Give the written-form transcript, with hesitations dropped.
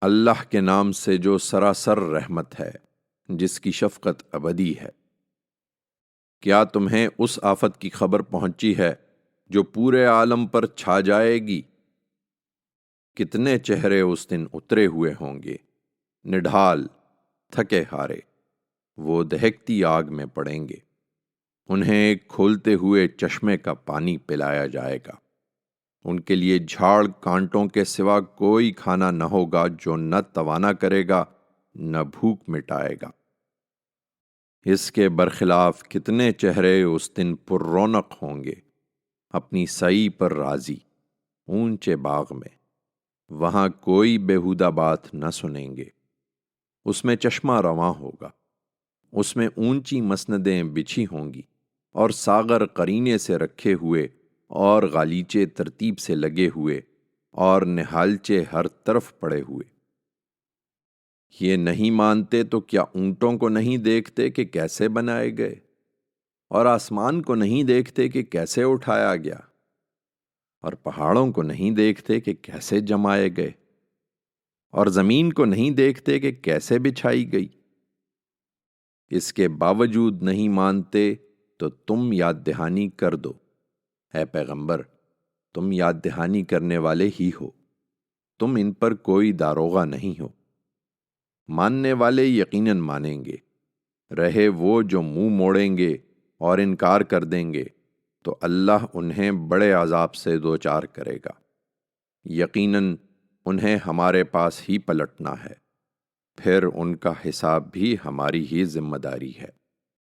اللہ کے نام سے جو سراسر رحمت ہے، جس کی شفقت ابدی ہے۔ کیا تمہیں اس آفت کی خبر پہنچی ہے جو پورے عالم پر چھا جائے گی؟ کتنے چہرے اس دن اترے ہوئے ہوں گے، نڈھال، تھکے ہارے، وہ دہکتی آگ میں پڑیں گے۔ انہیں ایک کھولتے ہوئے چشمے کا پانی پلایا جائے گا۔ ان کے لیے جھاڑ کانٹوں کے سوا کوئی کھانا نہ ہوگا جو نہ توانا کرے گا نہ بھوک مٹائے گا۔ اس کے برخلاف کتنے چہرے اس دن پر رونق ہوں گے، اپنی سعی پر راضی، اونچے باغ میں۔ وہاں کوئی بیہودہ بات نہ سنیں گے۔ اس میں چشمہ رواں ہوگا، اس میں اونچی مسندیں بچھی ہوں گی اور ساغر قرینے سے رکھے ہوئے اور غالیچے ترتیب سے لگے ہوئے اور نہالچے ہر طرف پڑے ہوئے۔ یہ نہیں مانتے تو کیا اونٹوں کو نہیں دیکھتے کہ کیسے بنائے گئے، اور آسمان کو نہیں دیکھتے کہ کیسے اٹھایا گیا، اور پہاڑوں کو نہیں دیکھتے کہ کیسے جمائے گئے، اور زمین کو نہیں دیکھتے کہ کیسے بچھائی گئی؟ اس کے باوجود نہیں مانتے تو تم یاد دہانی کر دو۔ اے پیغمبر، تم یاد دہانی کرنے والے ہی ہو، تم ان پر کوئی داروغہ نہیں ہو۔ ماننے والے یقیناً مانیں گے، رہے وہ جو منہ موڑیں گے اور انکار کر دیں گے تو اللہ انہیں بڑے عذاب سے دوچار کرے گا۔ یقیناً انہیں ہمارے پاس ہی پلٹنا ہے، پھر ان کا حساب بھی ہماری ہی ذمہ داری ہے۔